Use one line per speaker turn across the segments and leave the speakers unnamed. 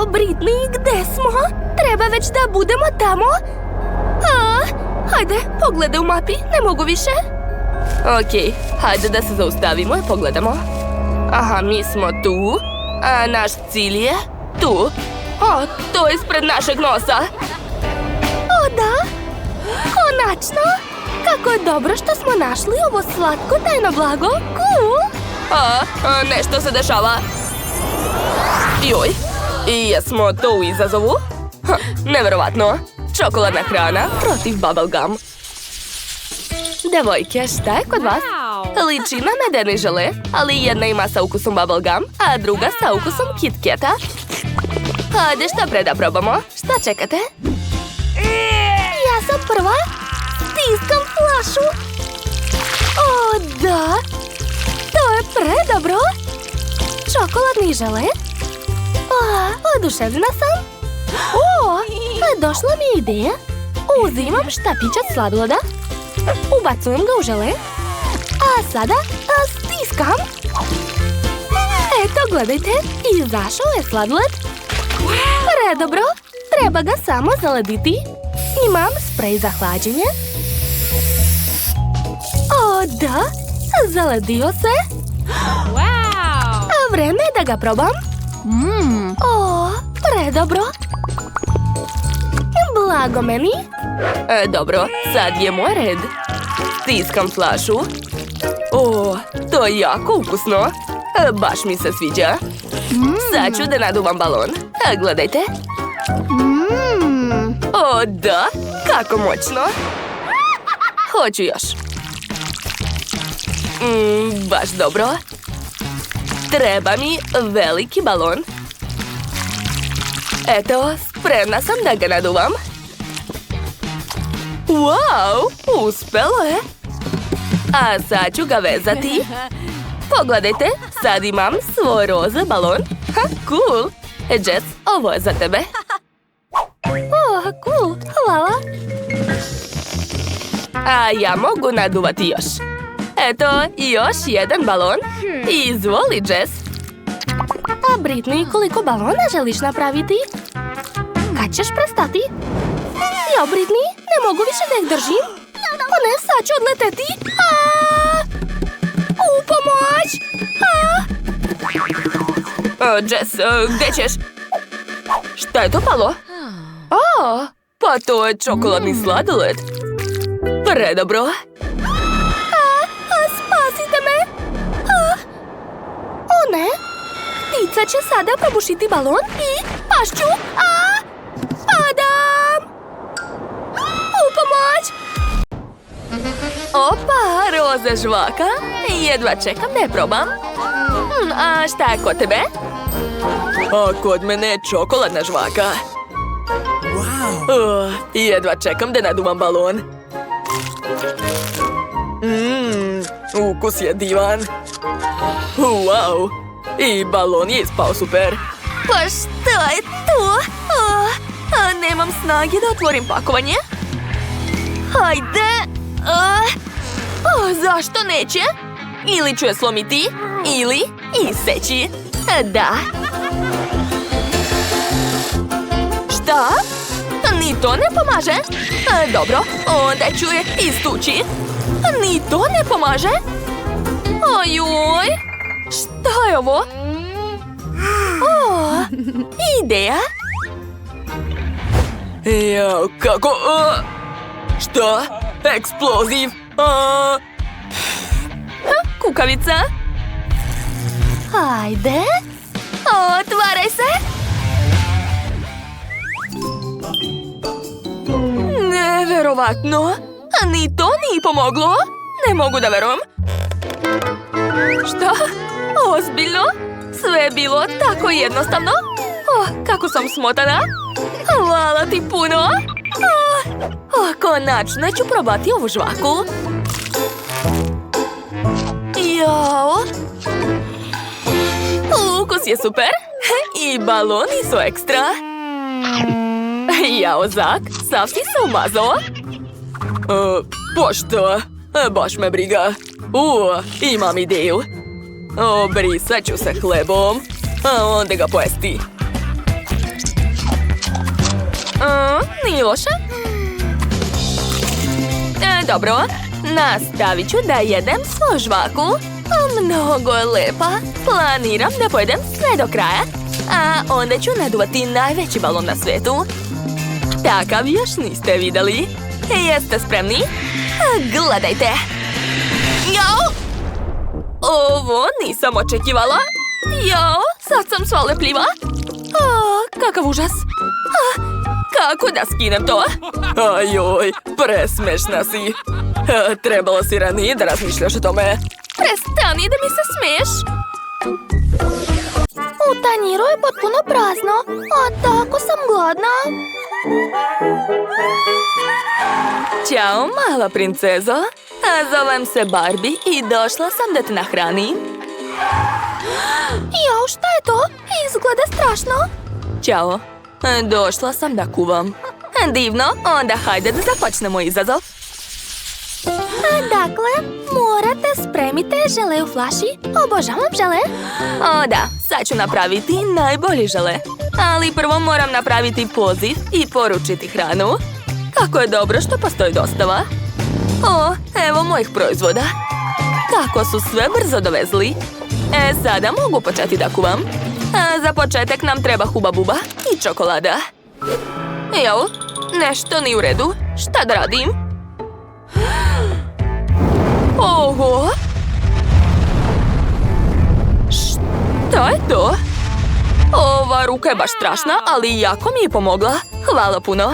Britney, gde smo? Treba već da budemo tamo. Hajde, pogledaj u mapi, ne mogu više. Okej, hajde da se zaustavimo i pogledamo. Aha, mi smo tu, a naš cilj je tu. To je ispred našeg nosa. Da, konačno. Kako je dobro što smo našli ovo slatko tajno blago. Nešto se dešava. Joj, i jesmo to u izazovu? Neverovatno. Čokoladna hrana protiv bubblegum. Devojke, šta je kod vas? Liči na medeni žele, ali jedna ima sa ukusom bubblegum, a druga sa ukusom KitKata. Hajde, šta pre da probamo? Šta čekate? Ja sam prva. Stiskam flašu. Da. To je predobro. Čokoladni žele. Oduševljena sam. Došla mi je ideja. Uzimam štapić od sladoleda. Ubacujem ga u žele. A sada stiskam. Eto, gledajte. Izašao je sladoled. Predobro. Treba ga samo zalediti. Imam sprej za hlađenje. Da. Zaledio se. Vreme je da ga probam. Predobro. Blago meni. Dobro, sad je moj red. Stiskam flašu. To je jako ukusno. Baš mi se sviđa. Sad ću da naduvam balon. Gledajte. Da, kako moćno. Hoću još. Baš dobro. Treba mi veliki balon. Eto, spremna sam da ga naduvam. Wow, uspelo je. A sad ću ga vezati. Pogledajte, sad imam svoj roza balon. Cool. Jess, ovo je za tebe. Cool, hvala. A ja mogu naduvati još. Eto, još jedan balon. Izvoli, Jess. A Britney, koliko balona želiš napraviti? Kad ćeš prestati? Jo, Britney, ne mogu više da ih držim. Ne, sad ću odleteti. Pomoć! Jess, gde ćeš? Šta je to palo? Pa to je čokoladni sladoled. Predobro. Spasite me! Ne! Ptica će sada probušiti balon i pašću! Padam! Pomoć! Opa, roza žvaka! Jedva čekam da je probam. A šta je kod tebe? Kod mene je čokoladna žvaka. Jedva čekam da naduvam balon. Ukus je divan. Wow! I balon je ispao super. Pa šta je to? Nemam snage da otvorim pakovanje. Hajde! Zašto neće? Ili ću je slomiti, ili iseći. Da. Šta? Ni to ne pomaže? Dobro, onda ću je istući. Ni to ne pomaže? Ojoj! Šta je ovo? Ideja? Jao, kako? Šta? Eksploziv? Kukavica? Hajde. Otvaraj se. Neverovatno. Ni to nije pomoglo. Ne mogu da verujem. Šta? Ozbiljno? Sve je bilo tako jednostavno? Kako sam smotana. Hvala ti puno. Konačno ću probati ovu žvaku. Jao. Ukus je super. I baloni su ekstra. Jao, Zak, sav si se umazao? Pošto? Baš me briga. Imam ideju. Obrisat ću se hlebom, a onda ga pojesti. Nije loše. Dobro, nastavit ću da jedem svoju žvaku. Mnogo je lepa. Planiram da pojedem sve do kraja. A onda ću naduvati najveći balon na svijetu. Takav još niste vidjeli. Jeste spremni? Gledajte. Jao! Ovo nisam očekivala. Jao, sad sam sva lepljiva. Kakav užas. Kako da skinem to? Ajoj, presmešna si. Trebalo si ranije da razmišljaš o tome. Prestani da mi se smiješ. U tanjiru je potpuno prazno, a tako sam gladna. Ćao, mala princezo. Zovem se Barbie i došla sam da te nahranim. Jao, šta je to? Izgleda strašno. Ćao, došla sam da kuvam. Divno, onda hajde da započnemo izazov. Dakle, morate spremiti žele u flaši. Obožavam žele. O da, sad ću napraviti najbolji žele. Ali prvo moram napraviti poziv i poručiti hranu. Kako je dobro što postoji dostava. O, evo mojih proizvoda. Kako su sve brzo dovezli. Sada mogu početi da kuvam. Za početak nam treba Huba Buba i čokolada. Jao, nešto nije u redu. Šta da radim? Oho! Šta je to? Ova ruka je baš strašna, ali jako mi je pomogla. Hvala puno.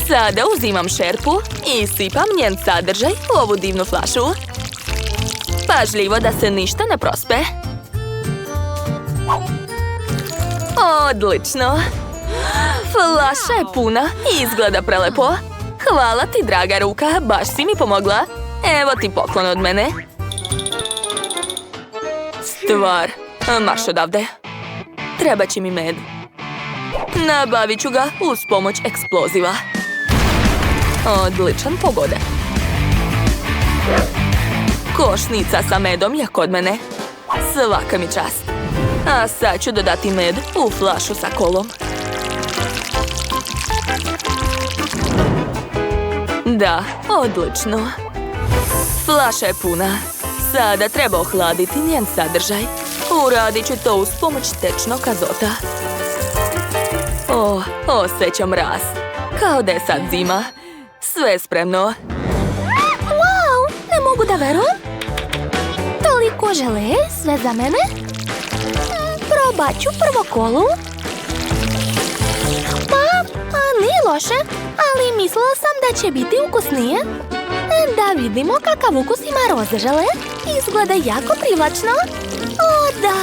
Sada uzimam šerpu i sipam njen sadržaj u ovu divnu flašu. Pažljivo da se ništa ne prospe. Odlično! Flaša je puna i izgleda prelepo. Hvala ti, draga ruka, baš si mi pomogla. Evo ti poklon od mene. Stvar, marš odavde. Treba će mi med. Nabavit ću ga uz pomoć eksploziva. Odličan pogodak. Košnica sa medom je kod mene. Svaka mi čast. A sad ću dodati med u flašu sa kolom. Da, odlično. Flaša je puna. Sada treba ohladiti njen sadržaj. Uradit ću to uz pomoć tečnog azota. O, osjećam mraz. Kao da je sad zima. Sve je spremno. Wow, ne mogu da verujem. Toliko žele, sve za mene. Probat ću prvo kolu. Pa, nije loše, ali mislila sam da će biti ukusnije. Da vidimo kakav ukus ima roze žele. Izgleda jako privlačno. O da,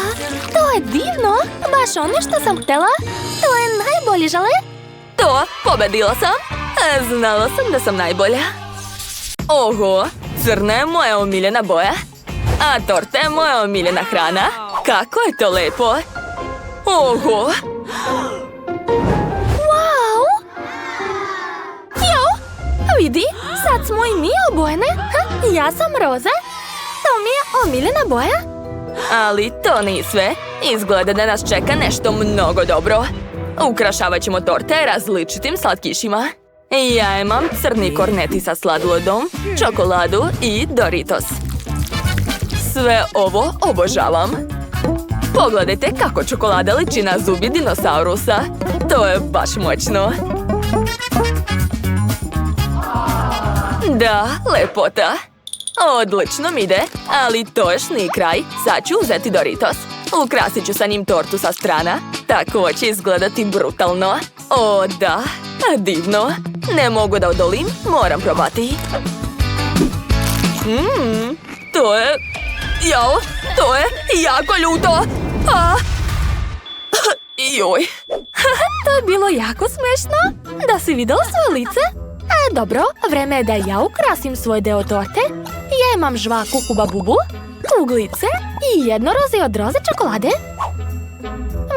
to je divno. Baš ono što sam htjela. To je najbolje žele. To, pobedila sam. Znala sam da sam najbolja. Oho, crna je moja omiljena boja. A torta je moja omiljena hrana. Kako je to lepo. Oho. Wow. Jo, vidi, sad smo i mi obojene. Ja sam roza. To mi je omiljena boja. Ali to nije sve. Izgleda da nas čeka nešto mnogo dobro. Ukrašavat ćemo torte različitim slatkišima. Ja imam crni korneti sa sladolodom, čokoladu i Doritos. Sve ovo obožavam. Pogledajte kako čokolada liči na zubi dinosaurusa. To je baš moćno. Da, lepota. Odlično mi ide, ali to još nije kraj. Sad ću uzeti Doritos. Ukrasit ću sa njim tortu sa strana. Tako će izgledati brutalno. O da, divno. Ne mogu da odolim, moram probati. To je... Jao, to je jako ljuto. Joj. To je bilo jako smiješno. Da si vidjela svoje lice? Dobro, vreme je da ja ukrasim svoj deo torte. Ja imam žvaku Huba Bubu, kuglice i jedno roze od roze čokolade.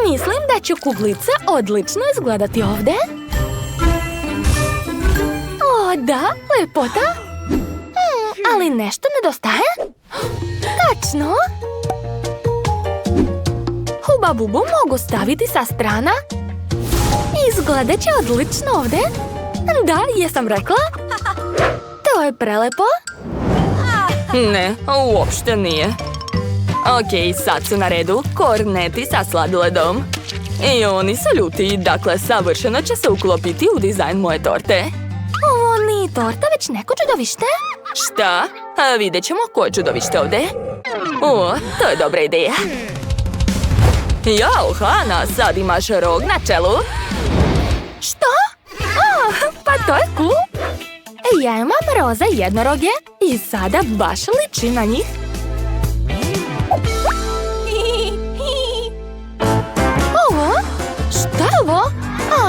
Mislim da će kuglice odlično izgledati ovdje. O da, lepota. Ali nešto nedostaje. Tačno. Huba Labubu mogu staviti sa strana. Izgledat će odlično ovdje. Da, jesam rekla. To je prelepo.
Ne, uopšte nije. Okej, sad su na redu korneti sa sladoledom. I oni su ljuti, dakle savršeno će se uklopiti u dizajn moje torte.
Ovo nije torta, već neko čudovište.
Šta? Vidjet ćemo koje čudovište ovdje. O, to je dobra ideja. Jao, Hana, sad imaš rog na čelu.
Što? Pa to je cool. Ja imam roza jednoroge i sada baš liči na njih. Ovo? Šta je ovo?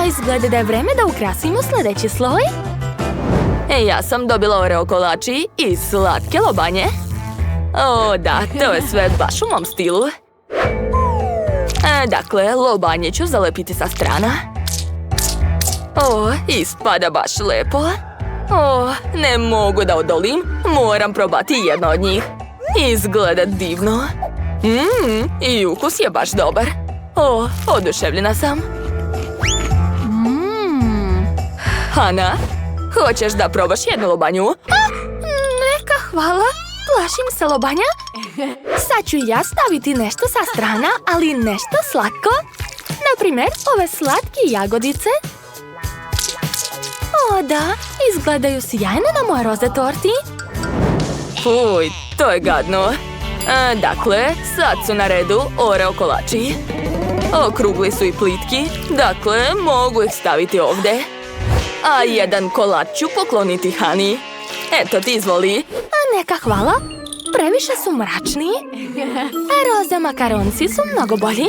Izgleda da je vreme da ukrasimo sljedeći sloj.
Ja sam dobila oreo kolači i slatke lobanje. O, da, to je sve baš u mom stilu. Dakle, lobanje ću zalepiti sa strana. O, ispada baš lepo. O, ne mogu da odolim. Moram probati jedno od njih. Izgleda divno. I ukus je baš dobar. O, oduševljena sam. Hana, hoćeš da probaš jednu lobanju?
Neka, hvala. Plašim se lobanja. Sad ću ja staviti nešto sa strana, ali nešto slatko. Naprimjer, ove slatke jagodice. O, da, izgledaju sjajno na moje roze torti.
Fuj, to je gadno. Dakle, sad su na redu oreo kolači. Okrugli su i plitki, dakle, mogu ih staviti ovdje. A jedan kolač ću pokloniti Hani. Eto ti izvoli.
Neka, hvala. Previše su mračni. Roze makaronci su mnogo bolji.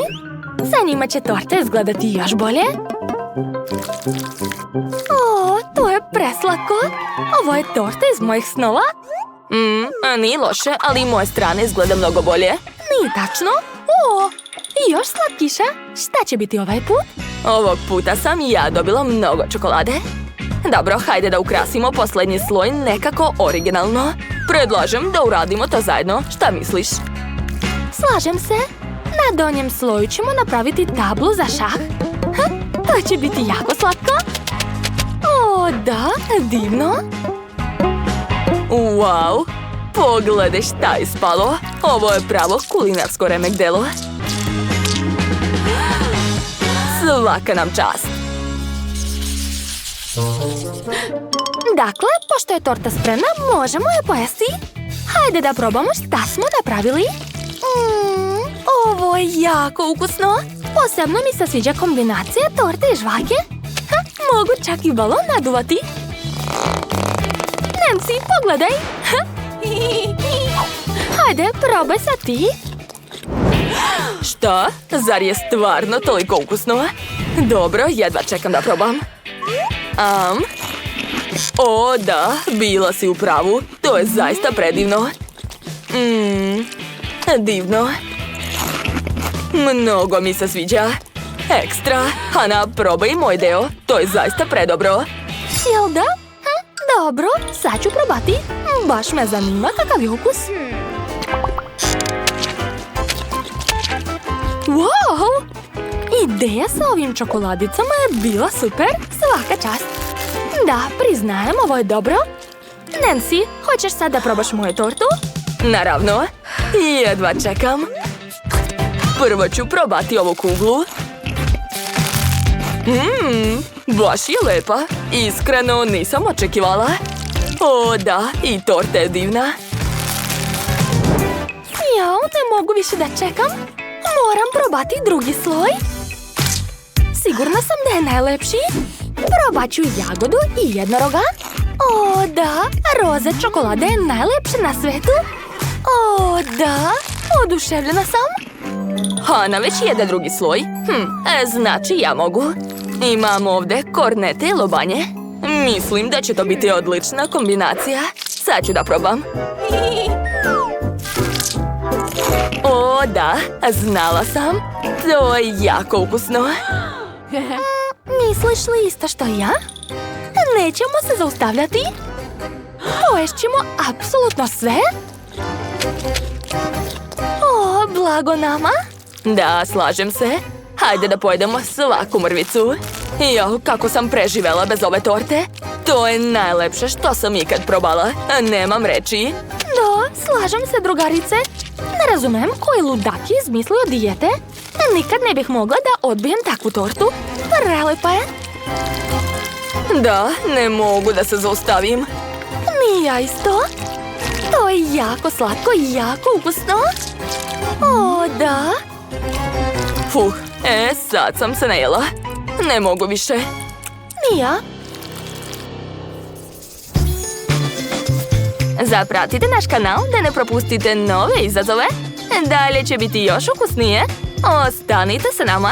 Sa njima će torta izgledati još bolje. O, to je preslako. Ovo je torta iz mojih snova.
Nije loše, ali moje strane izgleda mnogo bolje.
Nije tačno. O, i još slatkiša. Šta će biti ovaj put?
Ovog puta sam i ja dobila mnogo čokolade. Dobro, hajde da ukrasimo posljednji sloj nekako originalno. Predlažem da uradimo to zajedno. Šta misliš?
Slažem se. Na donjem sloju ćemo napraviti tablu za šah. To će biti jako slatko. O, da, divno.
Wow, pogledaj šta je ispalo. Ovo je pravo kulinarsko remek delo. Svaka nam čast.
Dakle, pošto je torta spremna, možemo je pojesti. Hajde da probamo šta smo napravili. Ovo je jako ukusno. Posebno mi se sviđa kombinacija torte i žvake. Mogu čak i balon naduvati. Nancy, pogledaj. Hajde, probaj sad ti.
Šta? Zar je stvarno toliko ukusno? Dobro, jedva čekam da probam. O, da, bila si u pravu. To je zaista predivno. Divno. Mnogo mi se sviđa. Ekstra. Hana, probaj moj deo. To je zaista predobro.
Jel da? Dobro, sad ću probati. Baš me zanima kakav je ukus. Wow! Ideja sa ovim čokoladicama je bila super. Svaka čast. Da, priznajem, ovo je dobro. Nancy, hoćeš sad da probaš moju tortu?
Naravno. Jedva čekam. Prvo ću probati ovu kuglu. Baš je lepa. Iskreno nisam očekivala. O, da, i torta je divna.
Jao, ne mogu više da čekam. Moram probati drugi sloj. Sigurna sam da je najlepši. Probat ću jagodu i jednoroga. O, da, roze čokolade je najlepše na svetu. O, da, oduševljena sam.
Hana već jede drugi sloj. Znači ja mogu. Imam ovdje kornete i lobanje. Mislim da će to biti odlična kombinacija. Sad ću da probam. O, da, znala sam. To je jako ukusno.
Misliš li isto što ja? Nećemo se zaustavljati. Poješćemo apsolutno sve. O, blago nama.
Da, slažem se. Hajde da pojedemo svaku mrvicu. Jo, kako sam preživela bez ove torte. To je najlepše što sam ikad probala. Nemam reči.
Da, slažem se, drugarice. Ne razumem koji ludak je izmislio dijete. Nikad ne bih mogla da odbijem takvu tortu. Prelepa je.
Da, ne mogu da se zaustavim.
Ni ja isto. To je jako slatko i jako ukusno. O, da.
Fuh, sad sam se najela. Ne mogu više.
Ni ja.
Zapratite naš kanal da ne propustite nove izazove. Dalje će biti još ukusnije. Ostanite sa nama.